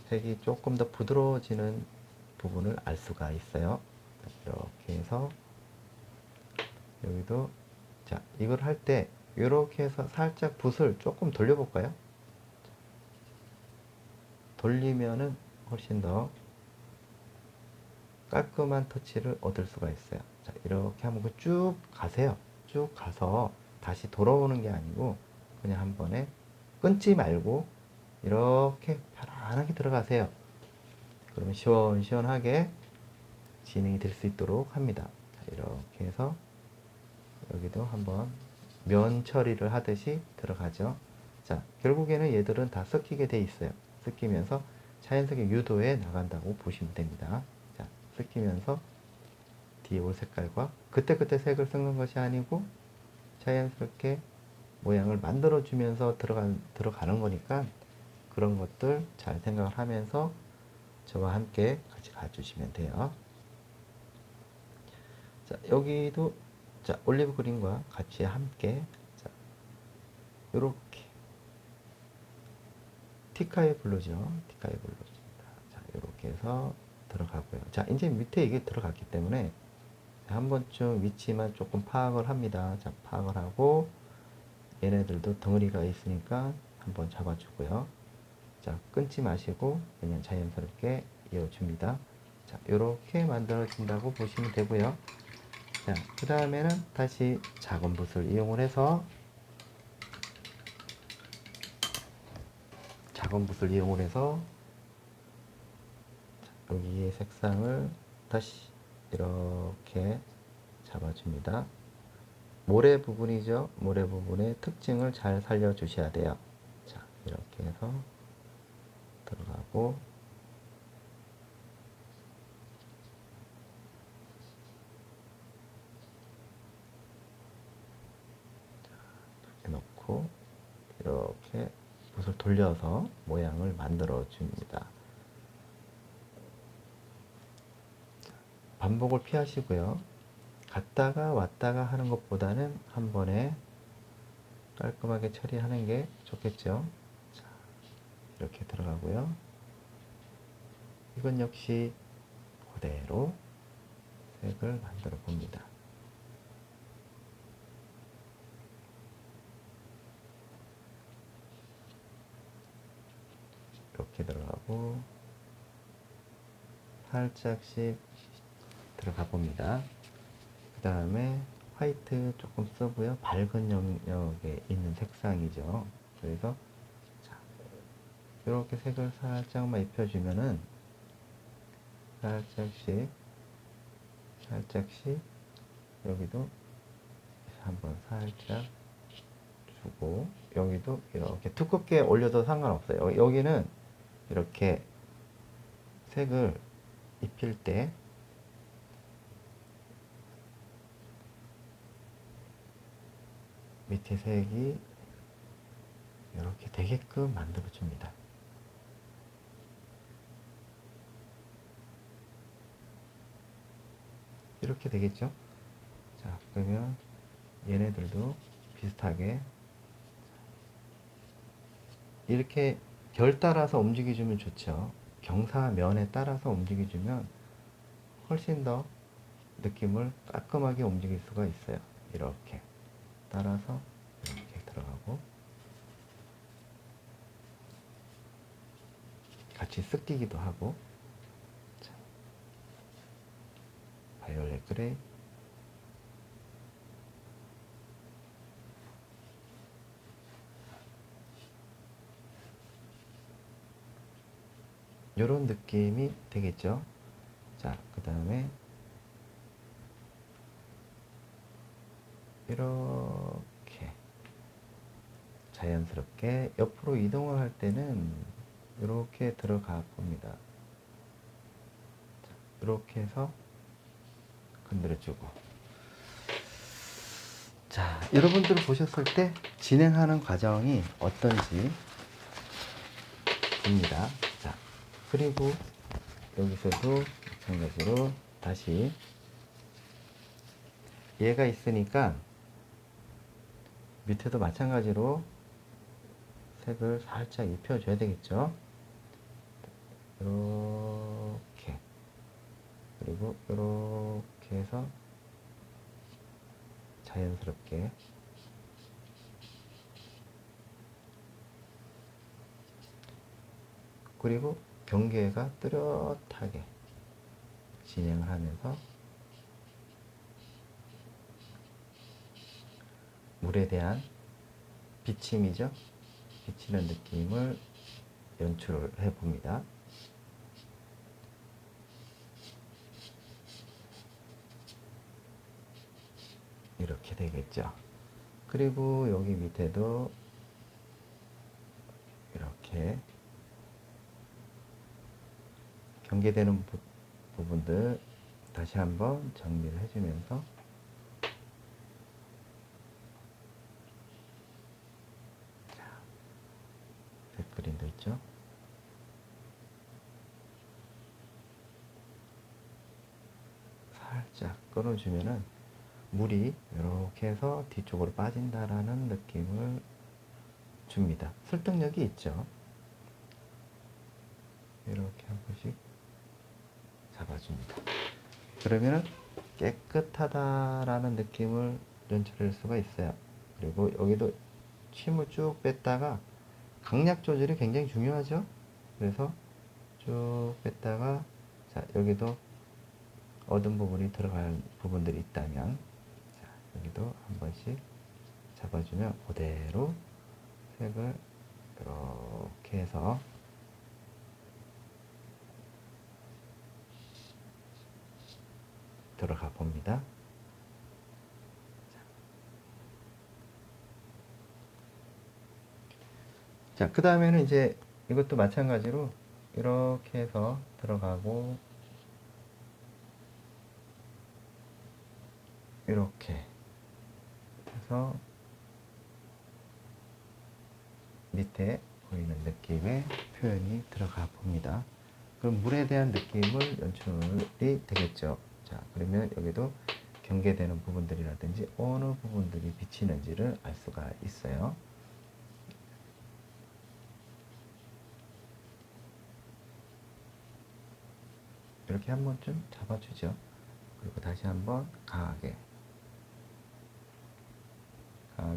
색이 조금 더 부드러워지는 부분을 알 수가 있어요. 이렇게 해서 여기도, 자, 이걸 할 때 이렇게 해서 살짝 붓을 조금 돌려볼까요? 돌리면은 훨씬 더 깔끔한 터치를 얻을 수가 있어요. 자, 이렇게 한번 쭉 가세요. 쭉 가서 다시 돌아오는 게 아니고 그냥 한 번에 끊지 말고 이렇게 편안하게 들어가세요. 그러면 시원시원하게 진행이 될 수 있도록 합니다. 자, 이렇게 해서 여기도 한번 면 처리를 하듯이 들어가죠. 자, 결국에는 얘들은 다 섞이게 돼 있어요. 섞이면서 자연스럽게 유도해 나간다고 보시면 됩니다. 자, 섞이면서 뒤에 올 색깔과 그때그때 색을 섞는 것이 아니고 자연스럽게 모양을 만들어 주면서 들어가는 거니까 그런 것들 잘 생각을 하면서 저와 함께 같이 가주시면 돼요. 자, 여기도, 자, 올리브 그린과 같이 함께, 자, 요렇게 티카의 블루죠. 티카의 블루입니다. 자, 요렇게 해서 들어가고요. 자, 이제 밑에 이게 들어갔기 때문에 한 번쯤 위치만 조금 파악을 합니다. 자, 파악을 하고 얘네들도 덩어리가 있으니까 한번 잡아주고요. 자, 끊지 마시고 그냥 자연스럽게 이어줍니다. 자, 요렇게 만들어진다고 보시면 되고요. 자, 그 다음에는 다시 작은 붓을 이용을 해서 여기에 색상을 다시 이렇게 잡아줍니다. 모래 부분이죠. 모래 부분의 특징을 잘 살려주셔야 돼요. 자, 이렇게 해서 들어가고, 이렇게 넣고 이렇게 붓을 돌려서 모양을 만들어 줍니다. 반복을 피하시고요. 갔다가 왔다가 하는 것보다는 한 번에 깔끔하게 처리하는 게 좋겠죠. 자, 이렇게 들어가고요. 이건 역시 그대로 색을 만들어 봅니다. 이렇게 들어가고 살짝씩 들어가 봅니다. 그 다음에 화이트 조금 써고요. 밝은 영역에 있는 색상이죠. 그래서 자, 이렇게 색을 살짝만 입혀주면은 살짝씩 여기도 한번 살짝 주고 여기도 이렇게 두껍게 올려도 상관없어요. 여기는 이렇게 색을 입힐 때 밑에 색이 이렇게 되게끔 만들어 줍니다. 이렇게 되겠죠? 자, 그러면 얘네들도 비슷하게 이렇게 결 따라서 움직여주면 좋죠. 경사면에 따라서 움직여주면 훨씬 더 느낌을 깔끔하게 움직일 수가 있어요. 이렇게 따라서 이렇게 들어가고 같이 섞이기도 하고. 자, 바이올렛 그레이, 이런 느낌이 되겠죠. 자, 그 다음에 이렇게 자연스럽게 옆으로 이동을 할 때는 이렇게 들어가 봅니다. 이렇게 해서 건드려주고. 자, 여러분들 보셨을 때 진행하는 과정이 어떤지 봅니다. 자, 그리고 여기서도 마찬가지로 다시 얘가 있으니까 밑에도 마찬가지로 색을 살짝 입혀줘야 되겠죠. 이렇게 그리고 이렇게 해서 자연스럽게 그리고 경계가 뚜렷하게 진행을 하면서 물에 대한 비침이죠. 비치는 느낌을 연출을 해 봅니다. 이렇게 되겠죠. 그리고 여기 밑에도 이렇게 경계되는 부분들 다시 한번 정리를 해주면서 백그린도 있죠. 살짝 끌어주면은 물이 이렇게 해서 뒤쪽으로 빠진다라는 느낌을 줍니다. 설득력이 있죠. 이렇게 한 번씩 잡아줍니다. 그러면은 깨끗하다라는 느낌을 연출할 수가 있어요. 그리고 여기도 침을 쭉 뺐다가 강약 조절이 굉장히 중요하죠. 그래서 쭉 뺐다가 자, 여기도 어두운 부분이 들어갈 부분들이 있다면 자, 여기도 한 번씩 잡아주면 그대로 색을 이렇게 해서 들어가 봅니다. 자, 그 다음에는 이제 이것도 마찬가지로 이렇게 해서 들어가고 이렇게 해서 밑에 보이는 느낌의 표현이 들어가 봅니다. 그럼 물에 대한 느낌을 연출이 되겠죠. 자, 그러면 여기도 경계되는 부분들이라든지 어느 부분들이 비치는지를 알 수가 있어요. 이렇게 한 번쯤 잡아주죠. 그리고 다시 한번 강하게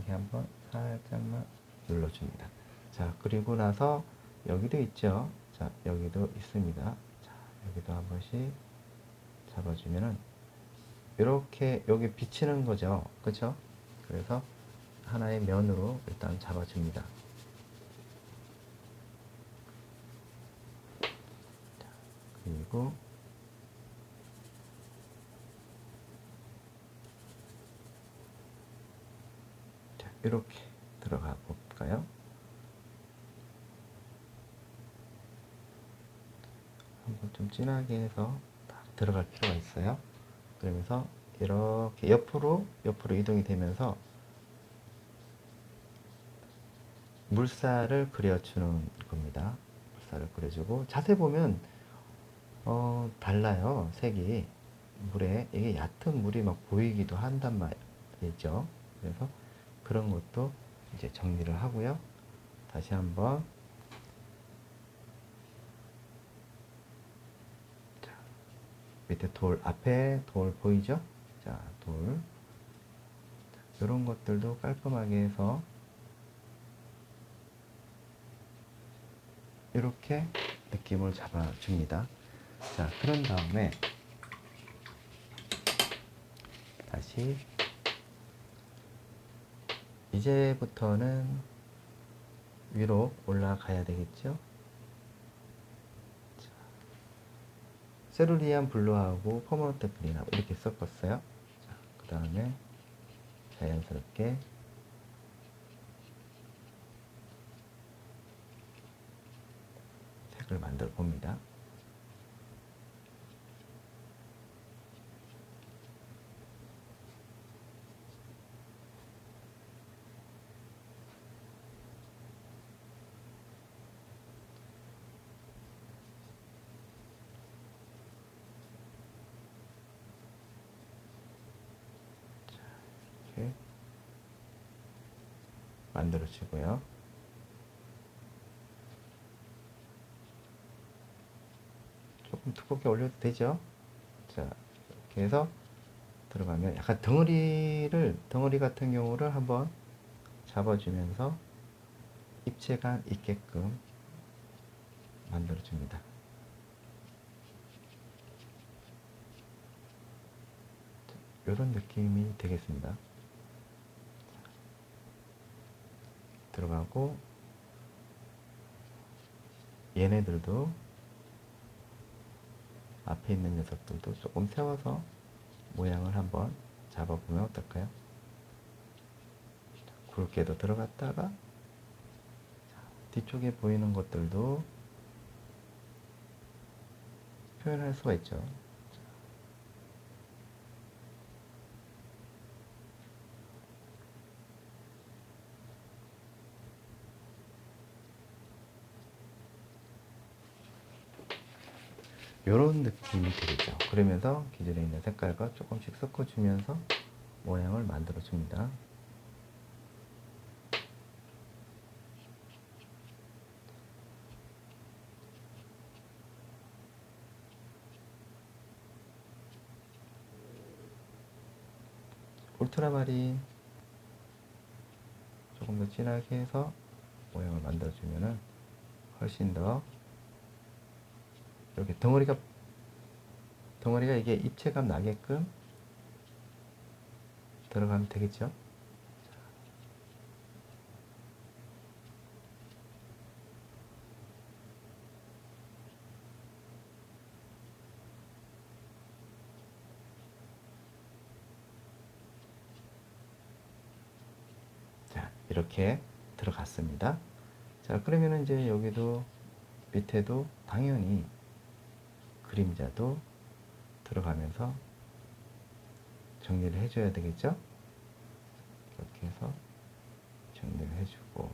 한번 살짝만 눌러줍니다. 자, 그리고 나서 여기도 있죠. 자, 여기도 있습니다. 자, 여기도 한 번씩 잡아주면은 이렇게 여기 비치는 거죠. 그렇죠? 그래서 하나의 면으로 일단 잡아줍니다. 그리고 자, 이렇게 들어가 볼까요? 한번 좀 진하게 해서 딱 들어갈 필요가 있어요. 그러면서 이렇게 옆으로 이동이 되면서 물살을 그려주는 겁니다. 물살을 그려주고 자세히 보면 달라요. 색이 물에 이게 얕은 물이 막 보이기도 한단 말이죠. 그래서 그런 것도 이제 정리를 하고요. 다시 한번 자, 밑에 돌 앞에 돌 보이죠? 자, 돌 이런 것들도 깔끔하게 해서 이렇게 느낌을 잡아줍니다. 자, 그런 다음에 다시 이제부터는 위로 올라가야 되겠죠? 세루리안 블루하고 퍼머넌트 그린하고 이렇게 섞었어요. 그 다음에 자연스럽게 색을 만들어 봅니다. 이렇게 만들어 주고요. 조금 두껍게 올려도 되죠? 자, 이렇게 해서 들어가면 약간 덩어리 같은 경우를 한번 잡아주면서 입체감 있게끔 만들어줍니다. 이런 느낌이 되겠습니다. 들어가고 얘네들도 앞에 있는 녀석들도 조금 세워서 모양을 한번 잡아보면 어떨까요? 굵게도 들어갔다가 뒤쪽에 보이는 것들도 표현할 수가 있죠. 이런 느낌이 들죠. 그러면서 기존에 있는 색깔과 조금씩 섞어주면서 모양을 만들어 줍니다. 울트라마린 조금 더 진하게 해서 모양을 만들어 주면은 훨씬 더 이렇게 덩어리가 이게 입체감 나게끔 들어가면 되겠죠. 자, 이렇게 들어갔습니다. 자, 그러면은 이제 여기도 밑에도 당연히 그림자도 들어가면서 정리를 해줘야 되겠죠. 이렇게 해서 정리를 해주고,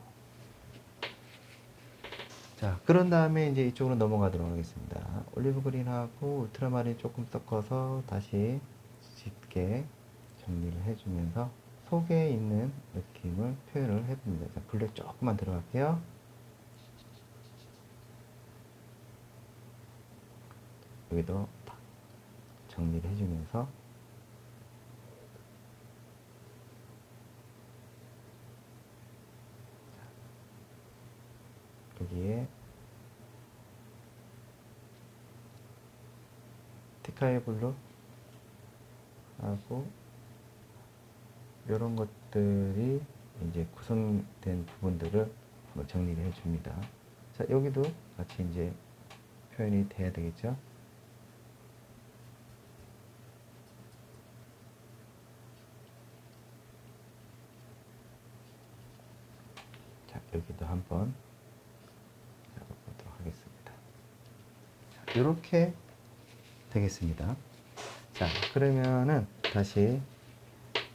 자, 그런 다음에 이제 이쪽으로 넘어가도록 하겠습니다. 올리브 그린하고 울트라마린 조금 섞어서 다시 짙게 정리를 해주면서 속에 있는 느낌을 표현을 해봅니다. 자, 블랙 조금만 들어갈게요. 여기도 딱 정리를 해주면서 여기에 티카이 블루 하고 이런 것들이 이제 구성된 부분들을 한번 정리를 해줍니다. 자, 여기도 같이 이제 표현이 돼야 되겠죠. 자, 여기도 한번 잡아보도록 하겠습니다. 자, 이렇게 되겠습니다. 자, 그러면은 다시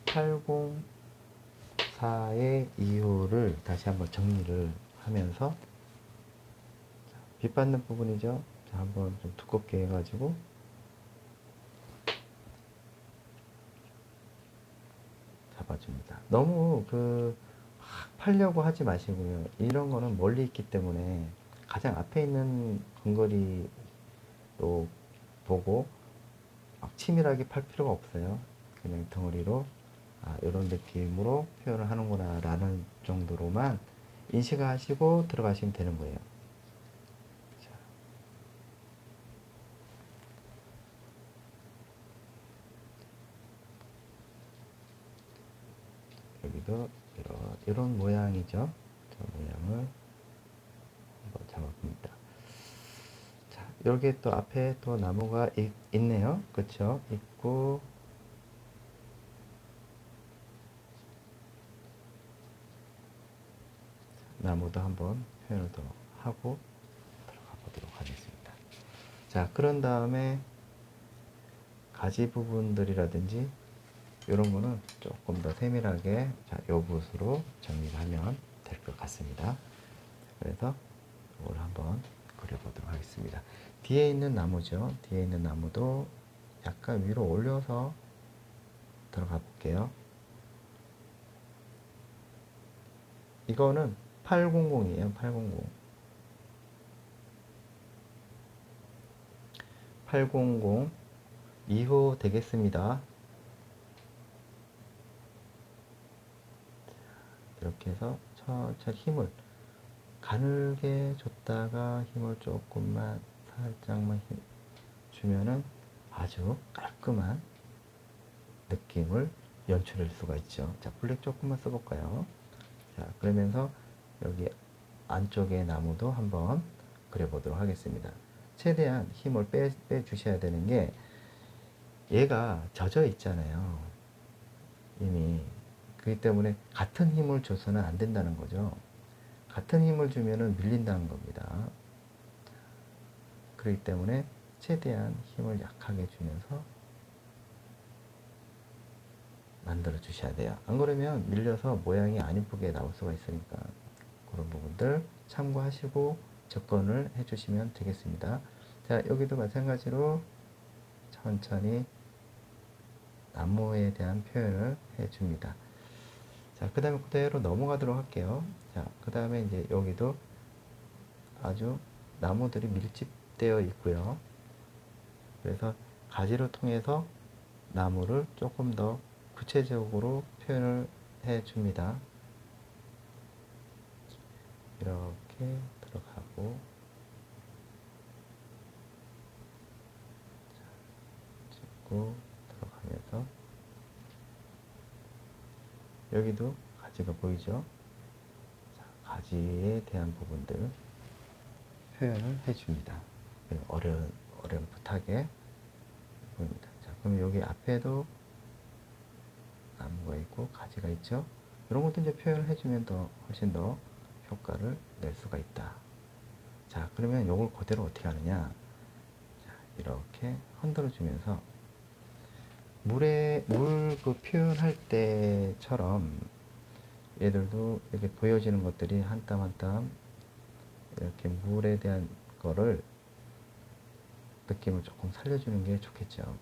804의 2호를 다시 한번 정리를 하면서 빗받는 부분이죠. 자, 한번 좀 두껍게 해가지고 잡아줍니다. 너무 막 팔려고 하지 마시고요. 이런 거는 멀리 있기 때문에 가장 앞에 있는 근거리로 보고 막 치밀하게 팔 필요가 없어요. 그냥 덩어리로 이런 느낌으로 표현을 하는구나 라는 정도로만 인식하시고 들어가시면 되는 거예요. 자, 여기도 이런 모양이죠. 저 모양을 한번 잡아봅니다. 자, 여기 또 앞에 또 나무가 있네요. 그쵸? 있고, 나무도 한번 표현을 더 하고 들어가 보도록 하겠습니다. 자, 그런 다음에 가지 부분들이라든지 이런 거는 조금 더 세밀하게 요 붓으로 정리를 하면 될 것 같습니다. 그래서 이걸 한번 그려보도록 하겠습니다. 뒤에 있는 나무죠. 뒤에 있는 나무도 약간 위로 올려서 들어가 볼게요. 이거는 800이에요. 800. 800 2호 되겠습니다. 이렇게 해서 천천히 힘을 가늘게 줬다가 힘을 조금만 살짝만 주면은 아주 깔끔한 느낌을 연출할 수가 있죠. 자, 블랙 조금만 써볼까요? 자, 그러면서 여기 안쪽에 나무도 한번 그려보도록 하겠습니다. 최대한 힘을 빼주셔야 되는 게 얘가 젖어 있잖아요. 이미. 그렇기 때문에 같은 힘을 줘서는 안 된다는 거죠. 같은 힘을 주면은 밀린다는 겁니다. 그렇기 때문에 최대한 힘을 약하게 주면서 만들어 주셔야 돼요. 안 그러면 밀려서 모양이 안 이쁘게 나올 수가 있으니까 그런 부분들 참고하시고 접근을 해 주시면 되겠습니다. 자, 여기도 마찬가지로 천천히 나무에 대한 표현을 해 줍니다. 자, 그 다음에 그대로 넘어가도록 할게요. 자, 그 다음에 이제 여기도 아주 나무들이 밀집되어 있고요. 그래서 가지를 통해서 나무를 조금 더 구체적으로 표현을 해 줍니다. 이렇게 들어가고 찍고 들어가면서 여기도 가지가 보이죠? 자, 가지에 대한 부분들 표현을 해줍니다. 어렴풋하게 보입니다. 자, 그럼 여기 앞에도 나무가 있고 가지가 있죠? 이런 것도 이제 표현을 해주면 훨씬 더 효과를 낼 수가 있다. 자, 그러면 이걸 그대로 어떻게 하느냐? 자, 이렇게 흔들어 주면서 물 그 표현할 때처럼 얘들도 이렇게 보여지는 것들이 한 땀 한 땀 이렇게 물에 대한 거를 느낌을 조금 살려주는 게 좋겠죠.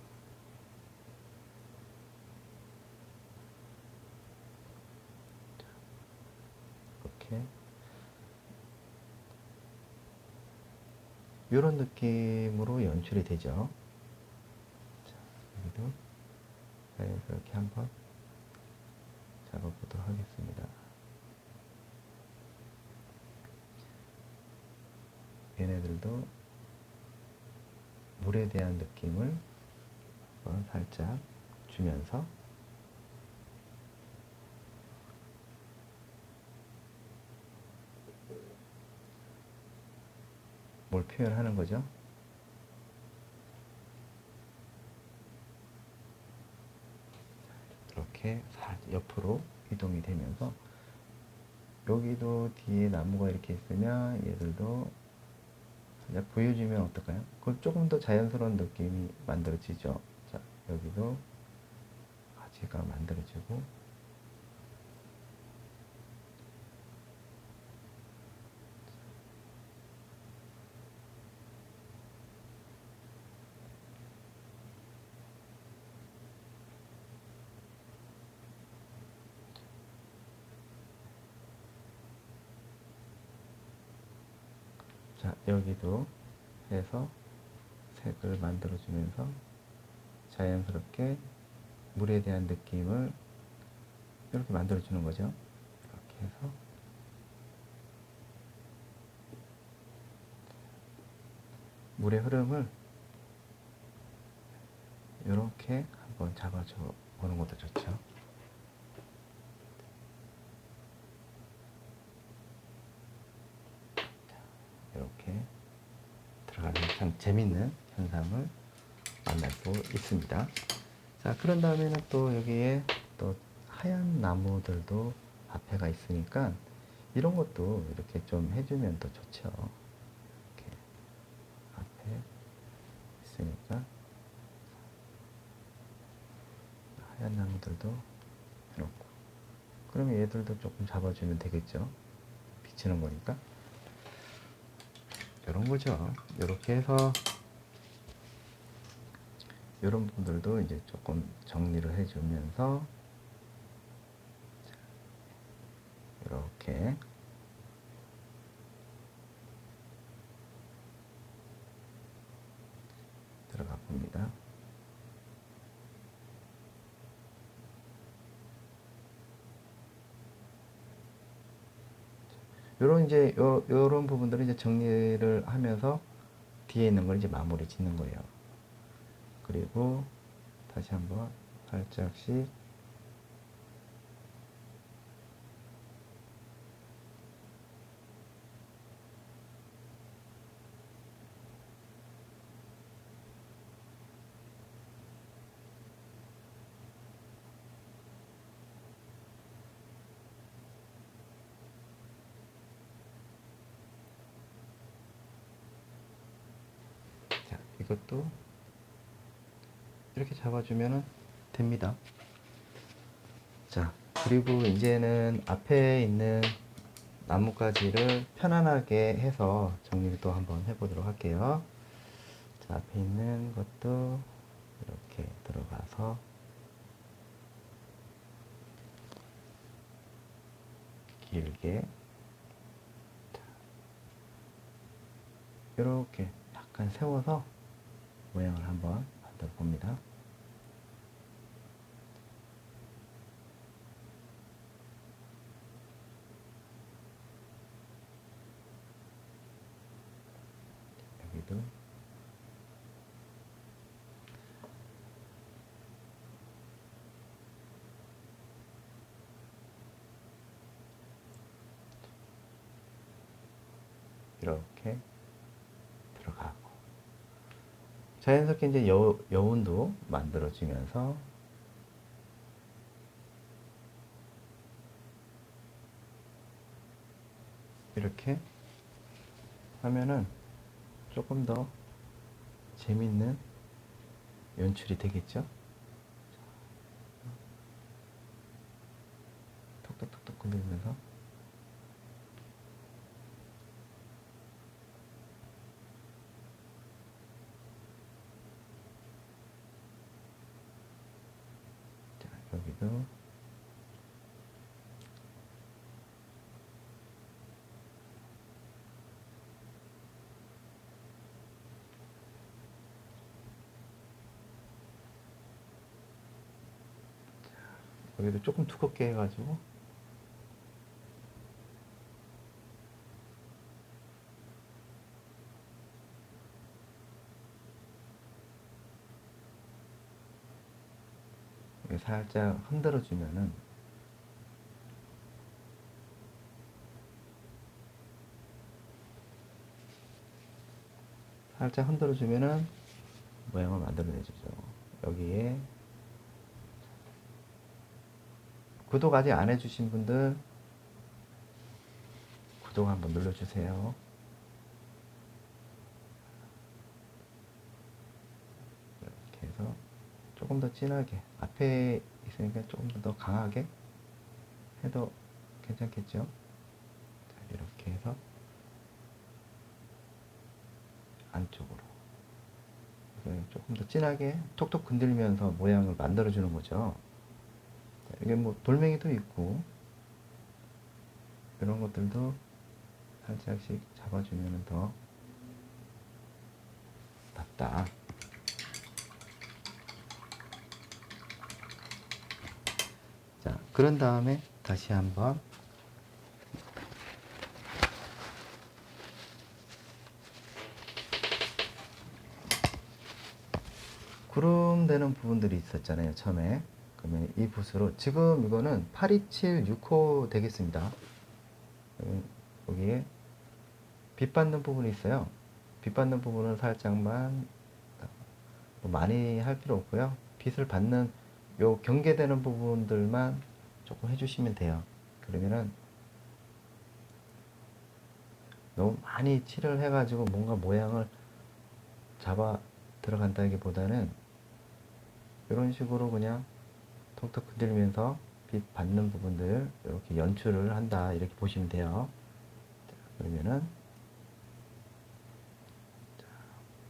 이렇게 이런 느낌으로 연출이 되죠. 자, 여기도 이렇게 한번 잡아보도록 하겠습니다. 얘네들도 물에 대한 느낌을 한번 살짝 주면서 뭘 표현하는 거죠? 이렇게 옆으로 이동이 되면서 여기도 뒤에 나무가 이렇게 있으면 얘들도 살짝 보여주면 어떨까요? 그럼 조금 더 자연스러운 느낌이 만들어지죠. 자, 여기도 가지가 만들어지고 자, 여기도 해서 색을 만들어주면서 자연스럽게 물에 대한 느낌을 이렇게 만들어주는 거죠. 이렇게 해서 물의 흐름을 이렇게 한번 잡아줘 보는 것도 좋죠. 이렇게 들어가는 참 재밌는 현상을 만날 수 있습니다. 자, 그런 다음에는 또 여기에 또 하얀 나무들도 앞에가 있으니까 이런 것도 이렇게 좀 해주면 더 좋죠. 이렇게 앞에 있으니까 하얀 나무들도 해놓고 그러면 얘들도 조금 잡아주면 되겠죠. 비치는 거니까 이런 거죠. 이렇게 해서 이런 분들도 이제 조금 정리를 해주면서 이렇게 들어가 봅니다. 요런 이제 요런 부분들을 이제 정리를 하면서 뒤에 있는 걸 이제 마무리 짓는 거예요. 그리고 다시 한번 살짝씩 자, 이것도 이렇게 잡아주면 됩니다. 자, 그리고 이제는 앞에 있는 나뭇가지를 편안하게 해서 정리를 또 한번 해보도록 할게요. 자, 앞에 있는 것도 이렇게 들어가서 길게 이렇게 약간 세워서 모양을 한번 만들어 봅니다. 여기도 이렇게 들어가고 자연스럽게 이제 여운도 만들어지면서 이렇게 하면은 조금 더 재밌는 연출이 되겠죠? 톡톡톡톡 건들면서 자, 여기도 여기도 조금 두껍게 해가지고 살짝 흔들어 주면은 모양을 만들어내주죠. 여기에 구독 아직 안 해주신 분들 구독 한번 눌러주세요. 이렇게 해서 조금 더 진하게, 앞에 있으니까 조금 더 강하게 해도 괜찮겠죠. 자, 이렇게 해서 안쪽으로 조금 더 진하게 톡톡 건들면서 모양을 만들어 주는 거죠. 자, 이게 뭐 돌멩이도 있고 이런 것들도 살짝씩 잡아주면 더 낫다. 자, 그런 다음에 다시 한번 구름 되는 부분들이 있었잖아요, 처음에. 그러면 이 붓으로, 지금 이거는 827 6호 되겠습니다. 여기에 빛 받는 부분이 있어요. 빛 받는 부분은 살짝만, 뭐 많이 할 필요 없고요. 빛을 받는 요 경계되는 부분들만 조금 해주시면 돼요. 그러면은 너무 많이 칠을 해가지고 뭔가 모양을 잡아 들어간다기보다는 이런 식으로 그냥 톡톡 건드리면서 빛 받는 부분들 이렇게 연출을 한다, 이렇게 보시면 돼요. 자, 그러면은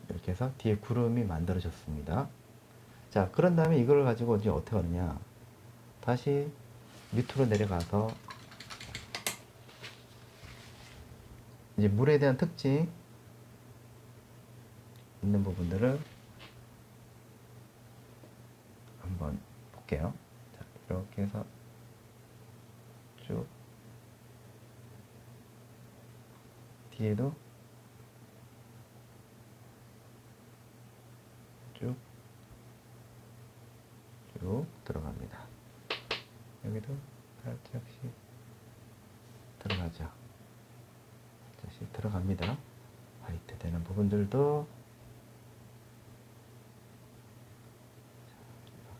이렇게 해서 뒤에 구름이 만들어졌습니다. 자, 그런 다음에 이걸 가지고 이제 어떻게 하느냐, 다시 밑으로 내려가서 이제 물에 대한 특징 있는 부분들을 한번 볼게요. 자, 이렇게 해서 쭉 뒤에도 쭉 들어갑니다. 여기도 살짝씩 들어가죠. 다시 들어갑니다. 화이트 되는 부분들도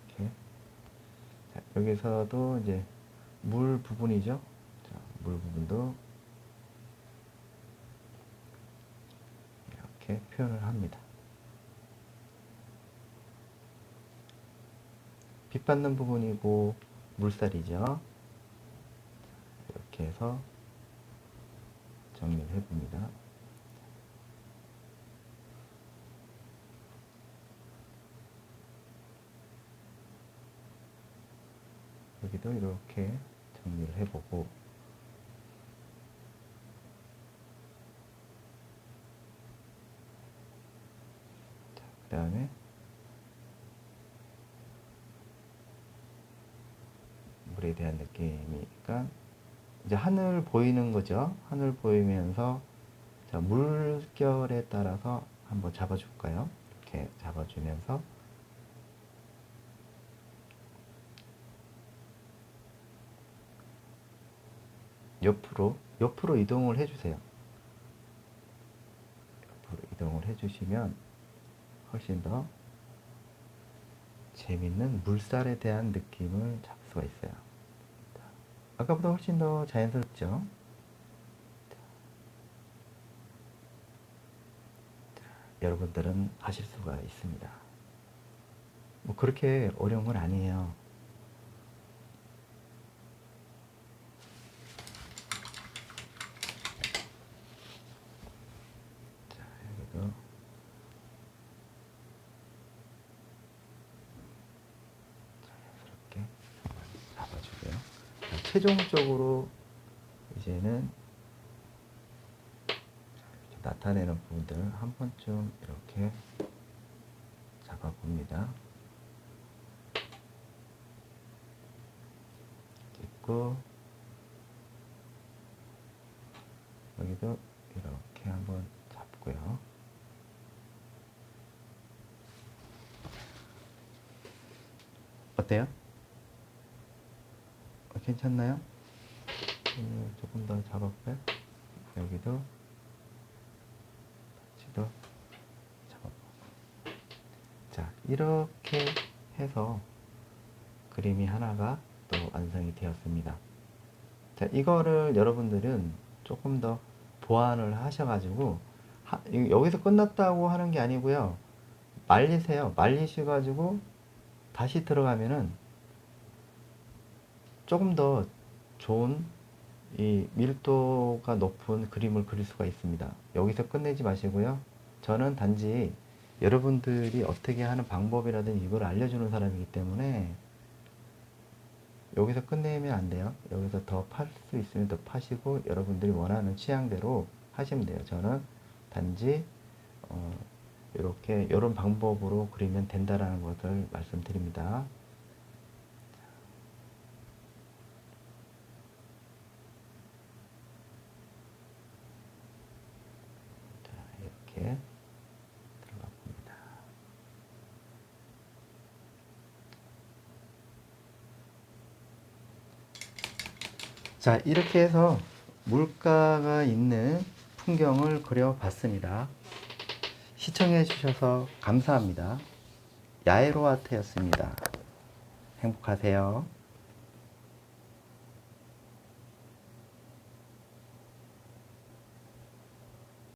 이렇게. 자, 여기서도 이제 물 부분이죠. 자, 물 부분도 이렇게 표현을 합니다. 빛 받는 부분이고 물살이죠. 이렇게 해서 정리를 해봅니다. 여기도 이렇게 정리를 해보고, 그 다음에 물에 대한 느낌이니까 이제 하늘 보이는 거죠. 하늘 보이면서, 자, 물결에 따라서 한번 잡아줄까요? 이렇게 잡아주면서 옆으로 이동을 해주세요. 옆으로 이동을 해주시면 훨씬 더 재밌는 물살에 대한 느낌을 잡을 수가 있어요. 아까보다 훨씬 더 자연스럽죠? 여러분들은 하실 수가 있습니다. 뭐 그렇게 어려운 건 아니에요. 자, 여기도 자연스럽게 잡아주고요. 자, 최종적으로 이제는 나타내는 부분들을 한 번쯤 이렇게 잡아봅니다. 있고, 여기도 이렇게 한번 잡고요. 어때요? 괜찮나요? 조금 더 잡아볼까요? 여기도 같이도 잡아보고. 자, 이렇게 해서 그림이 하나가 또 완성이 되었습니다. 자, 이거를 여러분들은 조금 더 보완을 하셔가지고 여기서 끝났다고 하는 게 아니고요. 말리세요. 말리셔가지고 다시 들어가면은 조금 더 좋은 이 밀도가 높은 그림을 그릴 수가 있습니다. 여기서 끝내지 마시고요. 저는 단지 여러분들이 어떻게 하는 방법이라든지 이걸 알려주는 사람이기 때문에 여기서 끝내면 안 돼요. 여기서 더 팔 수 있으면 더 파시고 여러분들이 원하는 취향대로 하시면 돼요. 저는 단지 이렇게 이런 방법으로 그리면 된다라는 것을 말씀드립니다. 자, 이렇게 들어가 봅니다. 자, 이렇게 해서 물가가 있는 풍경을 그려봤습니다. 시청해 주셔서 감사합니다. 야에로 아트였습니다. 행복하세요.